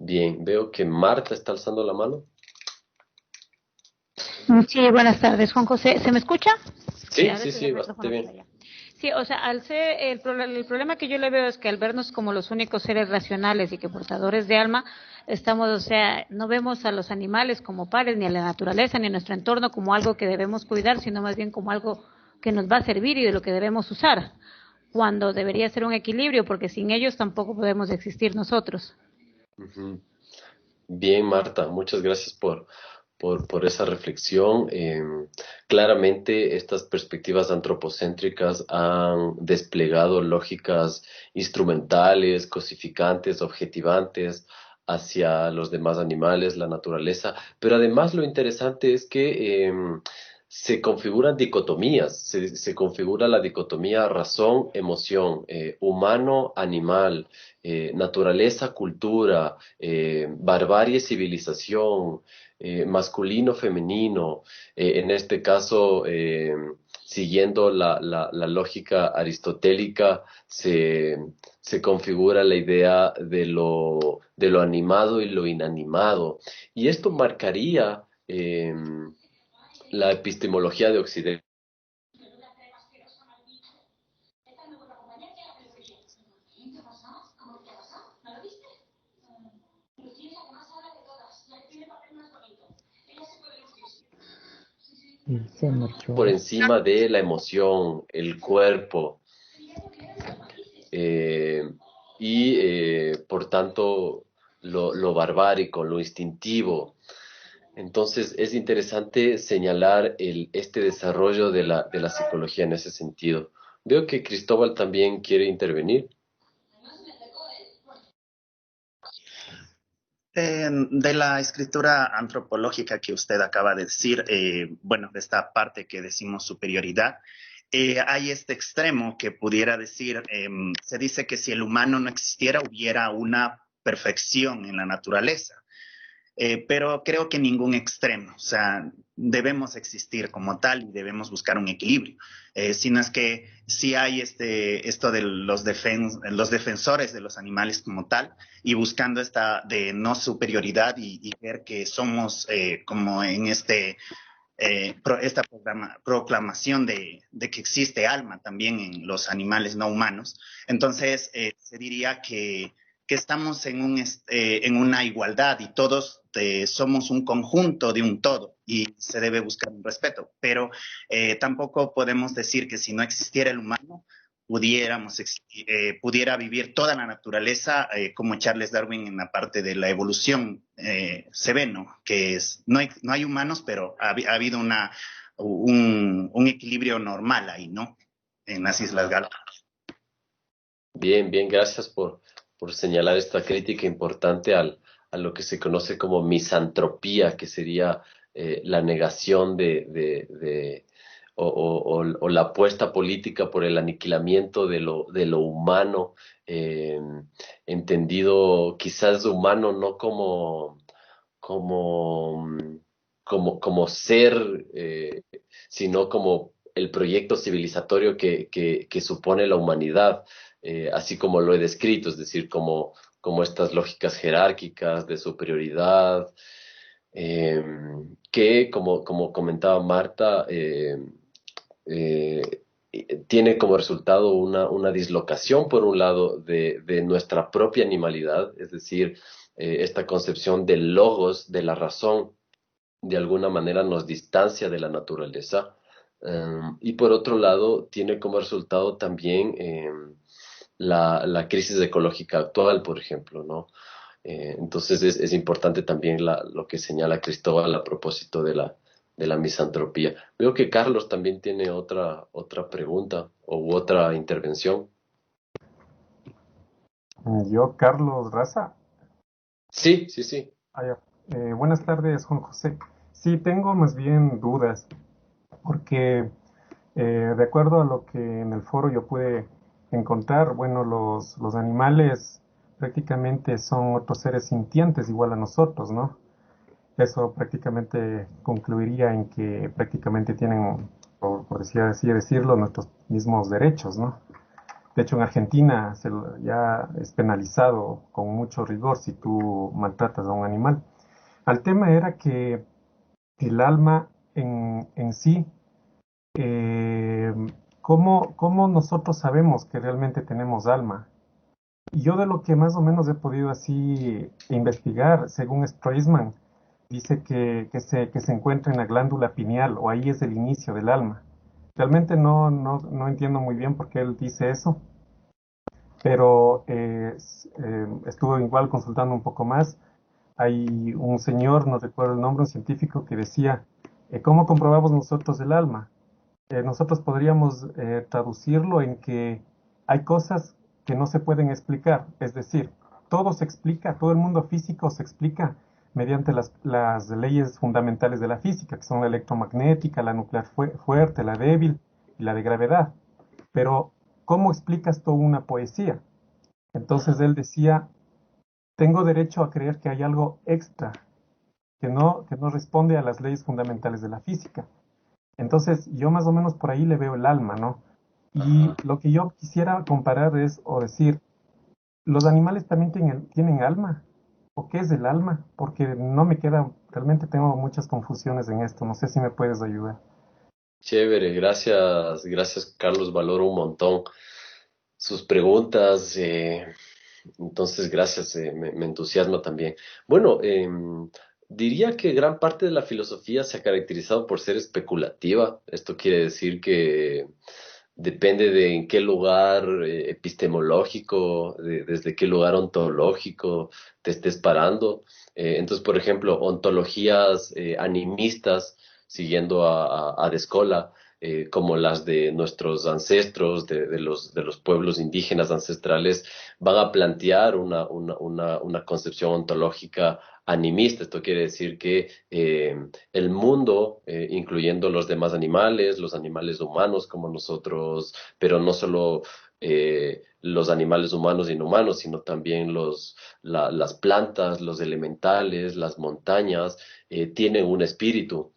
Bien, veo que Marta está alzando la mano. Sí, buenas tardes, Juan José. ¿Se me escucha? Sí, Sí, ahora sí, se ve el sí, bastante micrófono por bien. allá. Sí, o sea, el problema que yo le veo es que al vernos como los únicos seres racionales y que portadores de alma, estamos, o sea, no vemos a los animales como pares, ni a la naturaleza, ni a nuestro entorno como algo que debemos cuidar, sino más bien como algo que nos va a servir y de lo que debemos usar, cuando debería ser un equilibrio, porque sin ellos tampoco podemos existir nosotros. Ujú. Bien, Marta, muchas gracias por esa reflexión. Claramente, estas perspectivas antropocéntricas han desplegado lógicas instrumentales, cosificantes, objetivantes hacia los demás animales, la naturaleza, pero además lo interesante es que se configuran dicotomías, se configura la dicotomía razón-emoción, humano-animal, naturaleza-cultura, barbarie-civilización, masculino-femenino, en este caso, siguiendo la lógica aristotélica, se configura la idea de lo animado y lo inanimado. Y esto marcaría la epistemología de Occidente. Y se Por marchó. encima de la emoción, el cuerpo, eh, y por tanto lo barbárico, lo instintivo. Entonces es interesante señalar este desarrollo de la psicología en ese sentido. Veo que Cristóbal también quiere intervenir. De la escritura antropológica que usted acaba de decir, bueno, de esta parte que decimos superioridad, hay este extremo que pudiera decir, se dice que si el humano no existiera, hubiera una perfección en la naturaleza. Pero creo que ningún extremo, o sea, debemos existir como tal y debemos buscar un equilibrio. Sino es que sí hay esto de los defensores de los animales como tal y buscando esta de no superioridad y ver que somos como en esta proclamación de que existe alma también en los animales no humanos. Entonces, se diría que estamos en una igualdad y todos somos un conjunto de un todo y se debe buscar un respeto, pero tampoco podemos decir que si no existiera el humano, pudiera vivir toda la naturaleza como Charles Darwin en la parte de la evolución se ve, ¿no? Que no hay humanos, pero ha habido un equilibrio normal ahí, ¿no? En las Islas Galápagos. Bien, bien, gracias por señalar esta crítica importante a lo que se conoce como misantropía, que sería la negación o la apuesta política por el aniquilamiento de lo humano, eh, entendido quizás humano no como, como ser, sino como el proyecto civilizatorio que supone la humanidad, así como lo he descrito, es decir, como estas lógicas jerárquicas de superioridad, eh, que, como comentaba Marta, eh, tiene como resultado una dislocación, por un lado, de nuestra propia animalidad, es decir, esta concepción del logos, de la razón, de alguna manera nos distancia de la naturaleza. Y por otro lado, tiene como resultado también la crisis ecológica actual, por ejemplo, ¿no? Entonces es importante también lo que señala Cristóbal a propósito de la misantropía. Veo que Carlos también tiene otra pregunta u otra intervención. Yo, Carlos Raza. Sí, sí, sí. Ya. Buenas tardes, Juan José. Sí, tengo más bien dudas, porque de acuerdo a lo que en el foro yo pude encontrar, bueno, los animales prácticamente son otros seres sintientes igual a nosotros, ¿no? Eso prácticamente concluiría en que prácticamente tienen, por decir así decirlo, nuestros mismos derechos, ¿no? De hecho, en Argentina ya es penalizado con mucho rigor si tú maltratas a un animal. Al tema era que el alma en sí, eh, ¿cómo nosotros sabemos que realmente tenemos alma? Y yo de lo que más o menos he podido así investigar, según Streisman, dice que se encuentra en la glándula pineal o ahí es el inicio del alma. Realmente no entiendo muy bien por qué él dice eso, pero estuve igual consultando un poco más. Hay un señor, no recuerdo el nombre, un científico que decía, ¿cómo comprobamos nosotros el alma? Nosotros podríamos traducirlo en que hay cosas que no se pueden explicar, es decir, todo se explica, todo el mundo físico se explica mediante las leyes fundamentales de la física, que son la electromagnética, la nuclear fuerte, la débil y la de gravedad. Pero, ¿cómo explicas toda una poesía? Entonces él decía, tengo derecho a creer que hay algo extra, que no responde a las leyes fundamentales de la física. Entonces, yo más o menos por ahí le veo el alma, ¿no? Y Ajá. lo que yo quisiera comparar es, o decir, ¿los animales también tienen alma? ¿O qué es el alma? Porque no me queda, realmente tengo muchas confusiones en esto, no sé si me puedes ayudar. Chévere, gracias, gracias Carlos, valoro un montón sus preguntas, entonces gracias, me entusiasma también. Bueno, diría que gran parte de la filosofía se ha caracterizado por ser especulativa. Esto quiere decir que depende de en qué lugar epistemológico, desde qué lugar ontológico te estés parando. Entonces, por ejemplo, ontologías animistas, siguiendo a De Escola, como las de nuestros ancestros, de los pueblos indígenas ancestrales, van a plantear una concepción ontológica animista. Esto quiere decir que el mundo, incluyendo los demás animales, los animales humanos como nosotros, pero no solo los animales humanos y no humanos, sino también las plantas, los elementales, las montañas, tienen un espíritu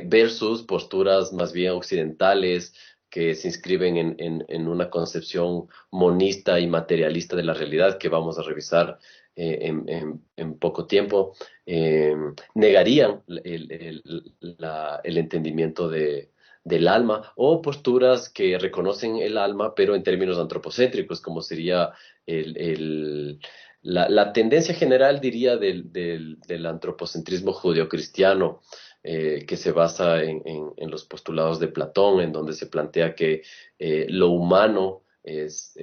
versus posturas más bien occidentales que se inscriben en una concepción monista y materialista de la realidad que vamos a revisar en poco tiempo, eh, negarían el entendimiento del alma o posturas que reconocen el alma pero en términos antropocéntricos, como sería el, el, la tendencia general, diría, del antropocentrismo judeocristiano, que se basa en los postulados de Platón, en donde se plantea que lo humano es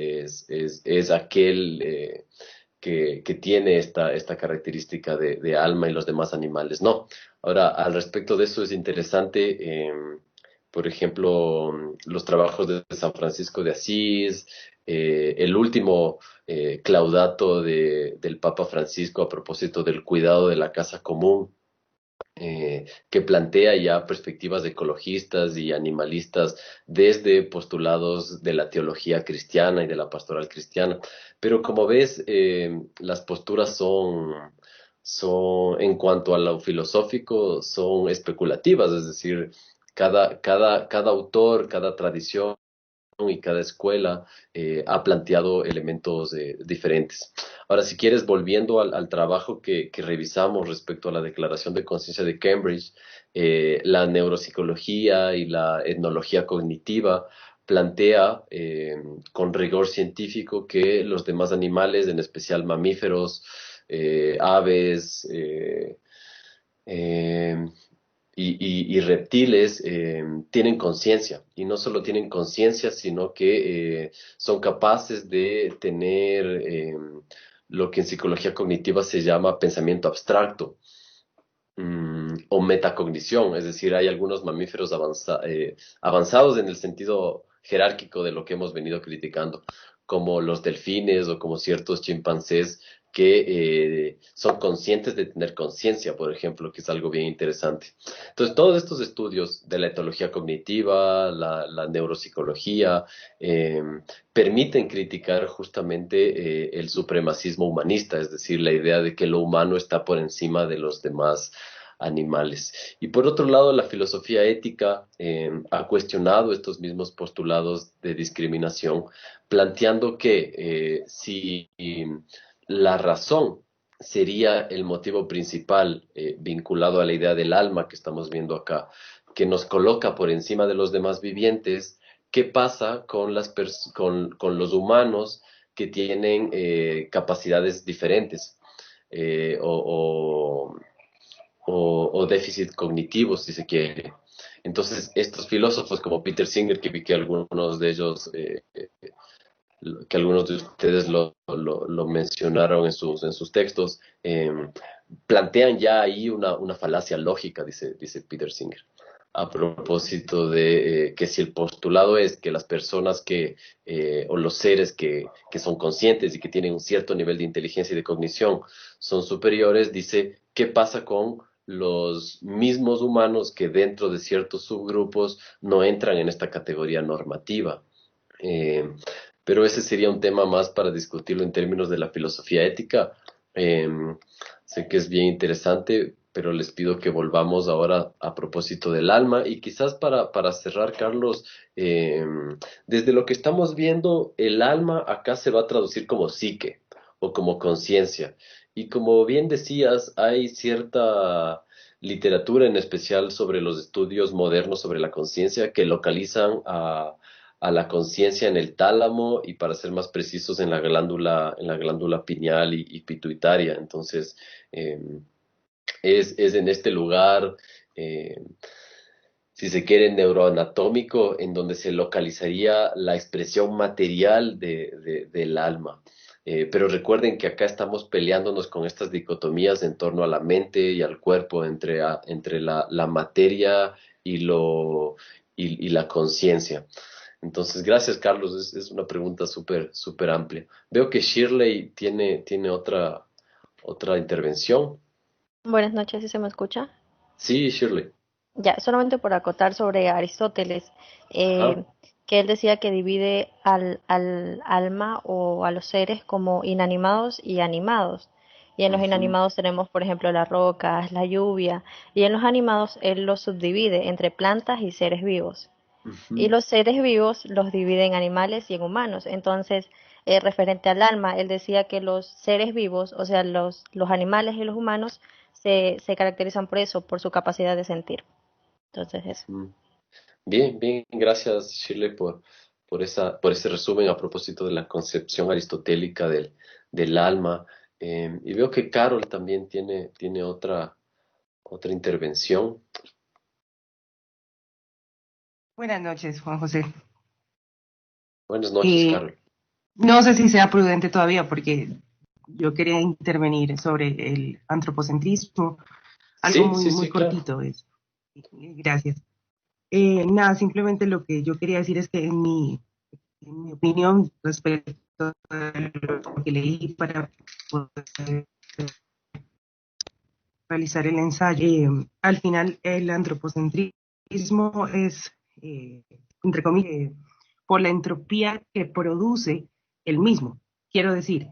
aquel que tiene esta característica de alma y los demás animales no. Ahora, al respecto de eso es interesante, por ejemplo, los trabajos de San Francisco de Asís, el último claudato del Papa Francisco a propósito del cuidado de la casa común, que plantea ya perspectivas ecologistas y animalistas desde postulados de la teología cristiana y de la pastoral cristiana. Pero como ves, las posturas en cuanto a lo filosófico, son especulativas, es decir, cada autor, cada tradición y cada escuela ha planteado elementos diferentes. Ahora, si quieres, volviendo al trabajo que revisamos respecto a la Declaración de Conciencia de Cambridge, la neuropsicología y la etnología cognitiva plantea con rigor científico que los demás animales, en especial mamíferos, aves, eh, y reptiles tienen conciencia, y no solo tienen conciencia, sino que son capaces de tener lo que en psicología cognitiva se llama pensamiento abstracto, o metacognición, es decir, hay algunos mamíferos avanzados en el sentido jerárquico de lo que hemos venido criticando, como los delfines o como ciertos chimpancés que son conscientes de tener conciencia, por ejemplo, que es algo bien interesante. Entonces, todos estos estudios de la etología cognitiva, la neuropsicología, eh, permiten criticar justamente el supremacismo humanista, es decir, la idea de que lo humano está por encima de los demás animales. Y por otro lado, la filosofía ética ha cuestionado estos mismos postulados de discriminación, planteando que si la razón sería el motivo principal vinculado a la idea del alma que estamos viendo acá, que nos coloca por encima de los demás vivientes. ¿Qué pasa con con los humanos que tienen capacidades diferentes o déficit cognitivos, si se quiere? Entonces, estos filósofos como Peter Singer, que vi que algunos de ellos, que algunos de ustedes lo mencionaron en sus textos, plantean ya ahí una falacia lógica, dice Peter Singer, a propósito de que si el postulado es que las personas o los seres que son conscientes y que tienen un cierto nivel de inteligencia y de cognición son superiores, dice, ¿qué pasa con los mismos humanos que dentro de ciertos subgrupos no entran en esta categoría normativa? Eh, pero ese sería un tema más para discutirlo en términos de la filosofía ética. Eh, Sé que es bien interesante, pero les pido que volvamos ahora a propósito del alma y quizás para cerrar, Carlos, eh, desde lo que estamos viendo, el alma acá se va a traducir como psique o como conciencia. Y como bien decías, hay cierta literatura en especial sobre los estudios modernos sobre la conciencia que localizan a la conciencia en el tálamo y, para ser más precisos, en la glándula pineal y pituitaria. Entonces, eh, es en este lugar, eh, si se quiere, neuroanatómico, en donde se localizaría la expresión material del alma. Pero recuerden que acá estamos peleándonos con estas dicotomías en torno a la mente y al cuerpo, entre la materia y la conciencia. Entonces, gracias, Carlos. Es una pregunta súper amplia. Veo que Shirley tiene otra intervención. Buenas noches, ¿sí se me escucha? Sí, Shirley. Ya, solamente por acotar sobre Aristóteles, Ajá. eh, que él decía que divide al alma o a los seres como inanimados y animados. Y en los Ujú, inanimados tenemos, por ejemplo, las rocas, la lluvia, y en los animados él los subdivide entre plantas y seres vivos. Y ujú. los seres vivos los divide en animales y en humanos. Entonces, referente al alma, él decía que los seres vivos, o sea, los animales y los humanos, se caracterizan por eso, por su capacidad de sentir. Entonces, eso. Mm. Bien, gracias, Shirley, por ese resumen a propósito de la concepción aristotélica del alma. Y veo que Carol también tiene otra intervención. Buenas noches, Juan José. Buenas noches, Eh, Carol. no sé si sea prudente todavía porque yo quería intervenir sobre el antropocentrismo, algo Sí, muy, sí, muy sí, claro. cortito es. Gracias. Nada, simplemente lo que yo quería decir es que en mi opinión respecto a lo que leí para poder realizar el ensayo, al final el antropocentrismo es, entre comillas, por la entropía que produce el mismo. Quiero decir,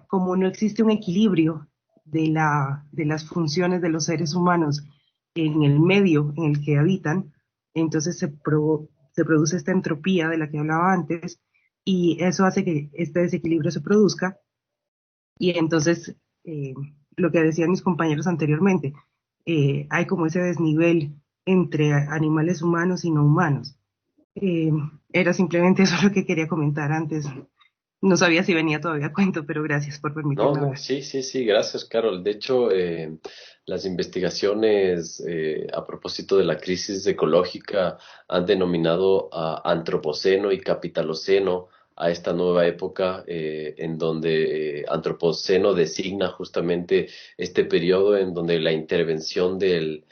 como no existe un equilibrio de las funciones de los seres humanos en el medio en el que habitan, entonces se produce esta entropía de la que hablaba antes y eso hace que este desequilibrio se produzca y entonces lo que decían mis compañeros anteriormente, hay como ese desnivel entre animales humanos y no humanos. Eh, Era simplemente eso lo que quería comentar antes. No sabía si venía todavía a cuento, pero gracias por No, permitirme no, hablar. sí, gracias, Carol. De hecho, las investigaciones a propósito de la crisis ecológica han denominado a antropoceno y capitaloceno a esta nueva época, en donde antropoceno designa justamente este periodo en donde la intervención del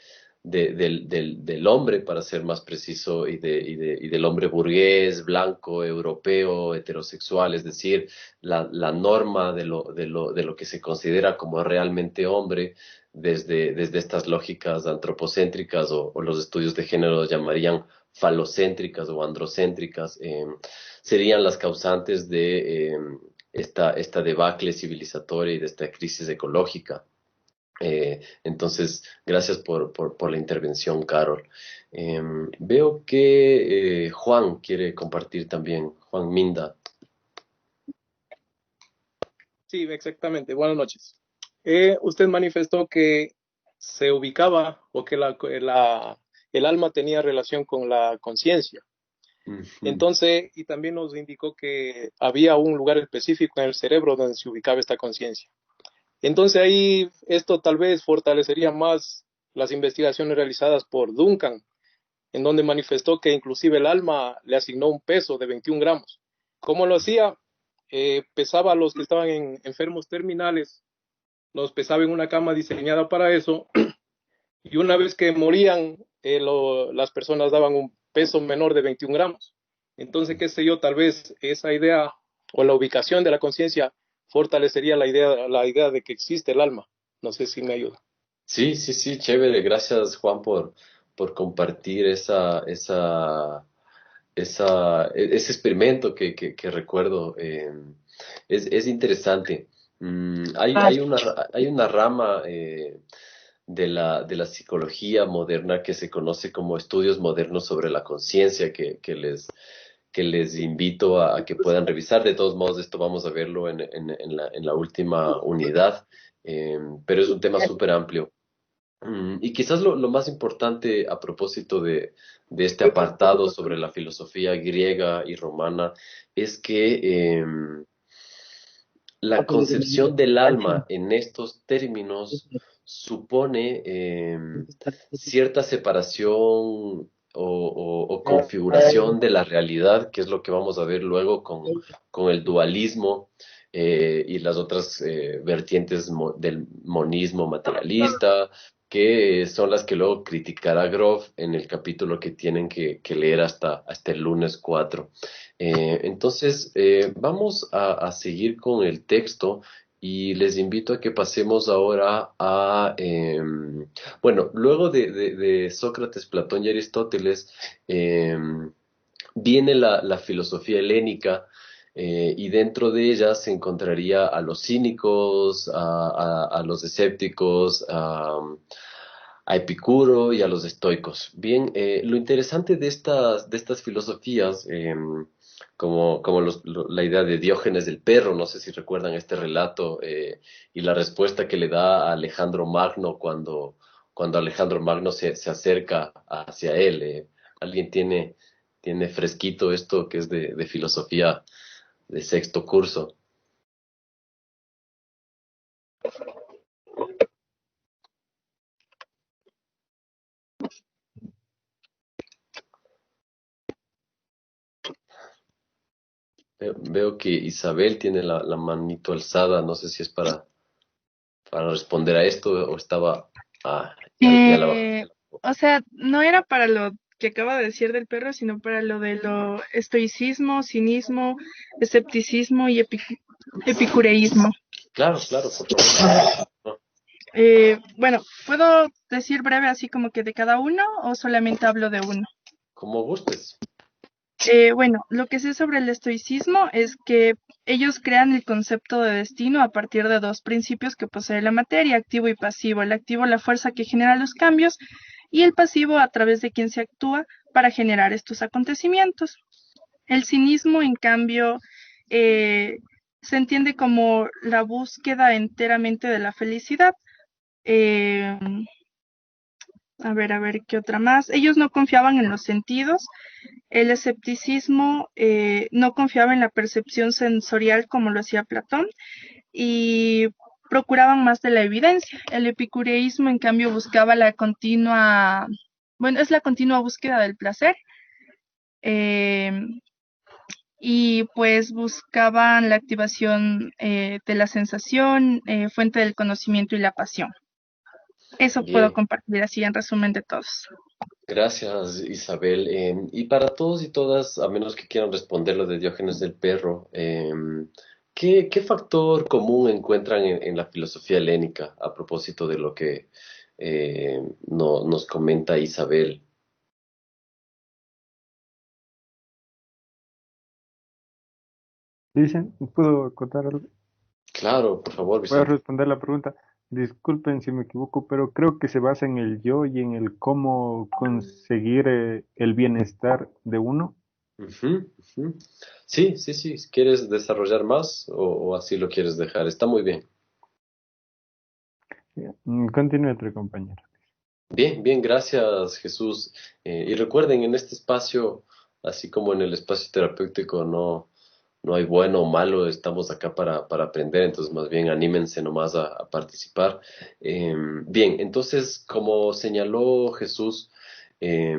hombre, para ser más preciso, y del hombre burgués, blanco, europeo, heterosexual, es decir, la norma de lo que se considera como realmente hombre, desde estas lógicas antropocéntricas o los estudios de género llamarían falocéntricas o androcéntricas, serían las causantes de esta debacle civilizatoria y de esta crisis ecológica. Entonces, gracias por la intervención, Carol. Veo que Juan quiere compartir también. Juan Minda. Sí, exactamente. Buenas noches. Usted manifestó que se ubicaba o que el alma tenía relación con la conciencia. Ujú. Entonces, y también nos indicó que había un lugar específico en el cerebro donde se ubicaba esta conciencia. Entonces ahí esto tal vez fortalecería más las investigaciones realizadas por Duncan, en donde manifestó que inclusive el alma le asignó un peso de 21 gramos. ¿Cómo lo hacía? Pesaba a los que estaban enfermos terminales, los pesaba en una cama diseñada para eso, y una vez que morían, las personas daban un peso menor de 21 gramos. Entonces, qué sé yo, tal vez esa idea o la ubicación de la conciencia fortalecería la idea de que existe el alma. No sé si me ayuda. Sí, sí, sí, chévere. Gracias, Juan, por compartir ese experimento que recuerdo. Es interesante. Hay una rama de la psicología moderna que se conoce como estudios modernos sobre la conciencia que les invito a que puedan revisar. De todos modos, esto vamos a verlo en la última unidad, pero es un tema súper amplio. Y quizás lo más importante a propósito de este apartado sobre la filosofía griega y romana es que la concepción del alma en estos términos supone cierta separación o configuración de la realidad, que es lo que vamos a ver luego con el dualismo y las otras vertientes del monismo materialista, que son las que luego criticará Grof en el capítulo que tienen que leer hasta el lunes 4. Entonces, vamos a seguir con el texto y les invito a que pasemos ahora bueno, luego de Sócrates, Platón y Aristóteles, viene la filosofía helénica. Y dentro de ella se encontraría a los cínicos, a los escépticos, a Epicuro y a los estoicos. Bien, lo interesante de estas filosofías, como la idea de Diógenes del perro, no sé si recuerdan este relato, y la respuesta que le da a Alejandro Magno cuando Alejandro Magno se acerca hacia él. ¿Alguien tiene fresquito esto que es de filosofía de sexto curso? Veo que Isabel tiene la manito alzada, no sé si es para responder a esto o estaba... Ah, ya la bajó. O sea, no era para lo que acaba de decir del perro, sino para lo de lo estoicismo, cinismo, escepticismo y epicureísmo. Claro, claro, por favor. No, Bueno, ¿puedo decir breve así como que de cada uno o solamente hablo de uno? como gustes. Bueno, lo que sé sobre el estoicismo es que ellos crean el concepto de destino a partir de dos principios que posee la materia, activo y pasivo. El activo, la fuerza que genera los cambios, y el pasivo a través de quien se actúa para generar estos acontecimientos. El cinismo, en cambio, se entiende como la búsqueda enteramente de la felicidad. Eh, a ver, ¿qué otra más? Ellos no confiaban en los sentidos. El escepticismo no confiaba en la percepción sensorial como lo hacía Platón y procuraban más de la evidencia. El epicureísmo, en cambio, buscaba es la continua búsqueda del placer. Y pues buscaban la activación de la sensación, fuente del conocimiento y la pasión. Eso puedo Bien, compartir así en resumen de todos. gracias Isabel. Y para todos y todas, a menos que quieran responder lo de Diógenes del perro, ¿qué factor común encuentran en la filosofía helénica a propósito de lo que nos comenta Isabel? Dicen, ¿puedo contar algo? Claro, por favor, Voy a Vicente. responder la pregunta. disculpen si me equivoco, pero creo que se basa en el yo y en el cómo conseguir el bienestar de uno. Ujú, ujú. Sí, sí, sí. ¿Quieres desarrollar más o así lo quieres dejar? Está muy bien. Continúe otro compañero. Bien, bien, gracias Jesús. Y recuerden, en este espacio, así como en el espacio terapéutico, no hay bueno o malo, estamos acá para aprender, entonces más bien anímense nomás a participar. Bien, entonces, como señaló Jesús, eh,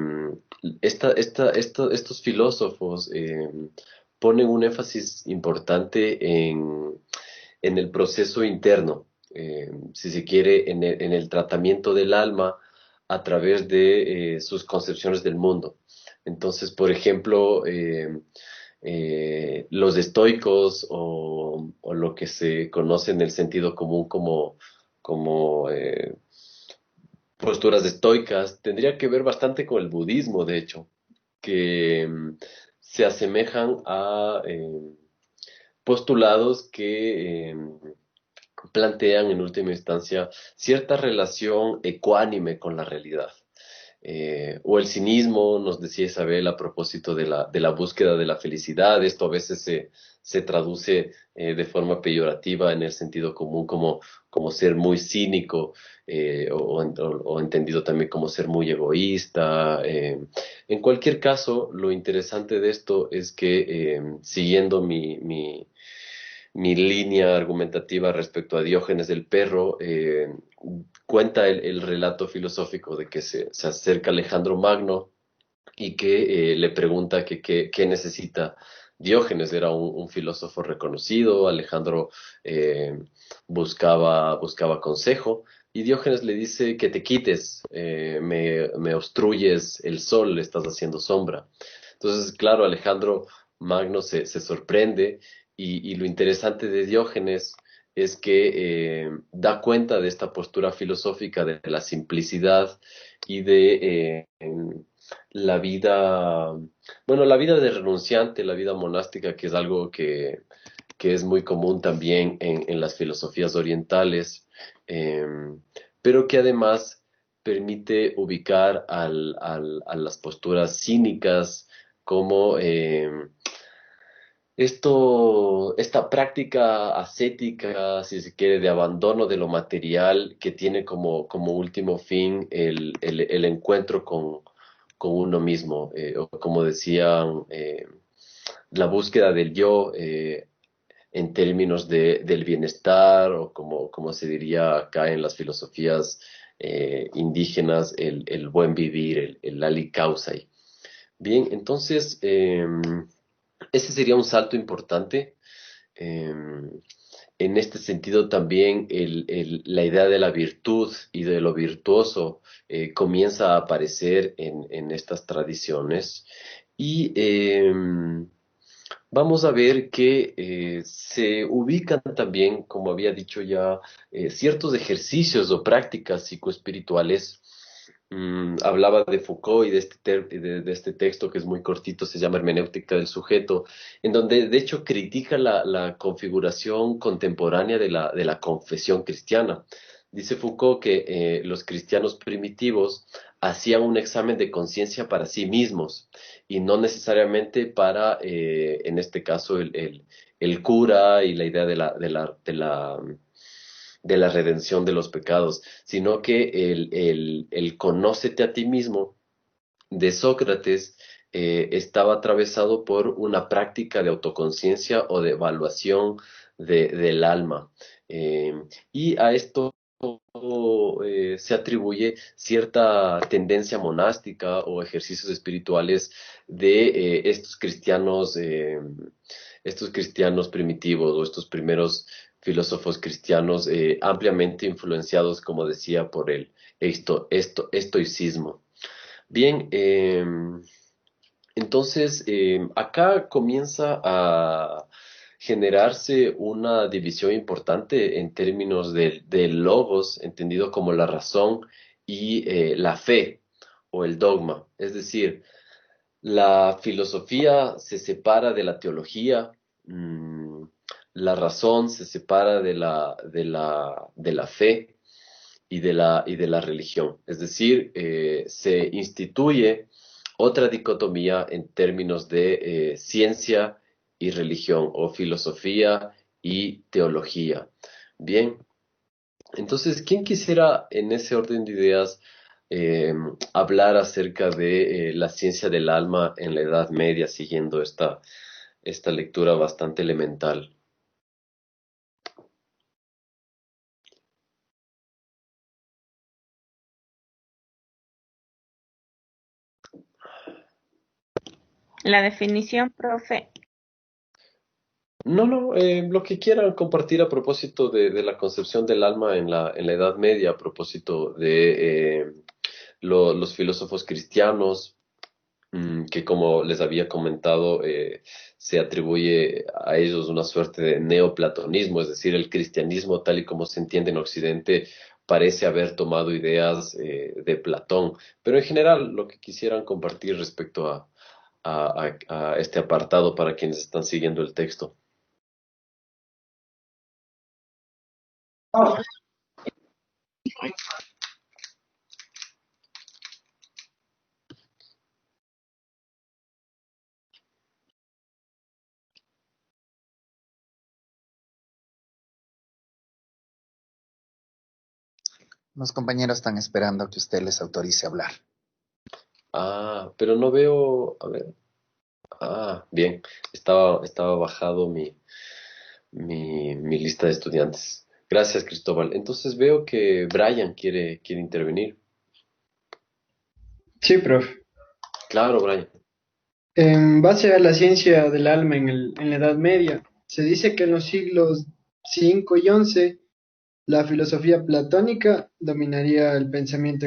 estos filósofos ponen un énfasis importante en el proceso interno, si se quiere, en el tratamiento del alma a través de sus concepciones del mundo. Entonces, por ejemplo, los estoicos o lo que se conoce en el sentido común como posturas estoicas, tendría que ver bastante con el budismo, de hecho, que se asemejan a postulados que plantean en última instancia cierta relación ecuánime con la realidad. O el cinismo, nos decía Isabel a propósito de la búsqueda de la felicidad, esto a veces se traduce de forma peyorativa en el sentido común como ser muy cínico o entendido también como ser muy egoísta. En cualquier caso, lo interesante de esto es que siguiendo mi línea argumentativa respecto a Diógenes del Perro, cuenta el relato filosófico de que se acerca Alejandro Magno y que le pregunta qué necesita. Diógenes era un filósofo reconocido, Alejandro eh, buscaba consejo, y Diógenes le dice que te quites, me obstruyes el sol, le estás haciendo sombra. Entonces, claro, Alejandro Magno se sorprende y lo interesante de Diógenes es que da cuenta de esta postura filosófica de la simplicidad y de la vida, bueno, la vida de renunciante, la vida monástica, que es algo que es muy común también en las filosofías orientales, eh, pero que además permite ubicar a las posturas cínicas como esta práctica ascética, si se quiere, de abandono de lo material que tiene como último fin el encuentro con uno mismo, o como decían, la búsqueda del yo en términos del bienestar, o como se diría acá en las filosofías indígenas, el buen vivir, el lali causai. Bien, entonces, ese sería un salto importante. En este sentido también la idea de la virtud y de lo virtuoso comienza a aparecer en estas tradiciones y vamos a ver que se ubican también, como había dicho ya, ciertos ejercicios o prácticas psicoespirituales. Hablaba de Foucault y de este texto que es muy cortito, se llama Hermenéutica del sujeto, en donde de hecho critica la configuración contemporánea de la confesión cristiana. Dice Foucault que los cristianos primitivos hacían un examen de conciencia para sí mismos y no necesariamente para, en este caso, el cura y la idea de la redención de los pecados, sino que el conócete a ti mismo de Sócrates estaba atravesado por una práctica de autoconciencia o de evaluación del alma. Eh, y a esto se atribuye cierta tendencia monástica o ejercicios espirituales de estos cristianos primitivos o estos primeros filósofos cristianos ampliamente influenciados, como decía, por el estoicismo. Bien, entonces acá comienza a generarse una división importante en términos del logos, entendido como la razón, y la fe o el dogma. Es decir, la filosofía se separa de la teología, la razón se separa de la fe, y de la religión. Es decir, se instituye otra dicotomía en términos de ciencia y religión, o filosofía y teología. Bien, entonces, ¿quién quisiera en ese orden de ideas eh, hablar acerca de la ciencia del alma en la Edad Media, siguiendo esta lectura bastante elemental? La definición, profe. No, no, lo que quieran compartir a propósito de la concepción del alma en la Edad Media, a propósito de los filósofos cristianos, que como les había comentado, se atribuye a ellos una suerte de neoplatonismo, es decir, el cristianismo tal y como se entiende en Occidente parece haber tomado ideas de Platón, pero en general lo que quisieran compartir respecto a este apartado para quienes están siguiendo el texto. Los compañeros están esperando que usted les autorice a hablar. Ah, pero no veo, a ver. Ah, bien. Estaba bajado mi lista de estudiantes. Gracias, Cristóbal. Entonces veo que Brian quiere intervenir. Sí, profe. Claro, Brian. En base a la ciencia del alma en la Edad Media, se dice que en los siglos 5 y 11 la filosofía platónica dominaría el pensamiento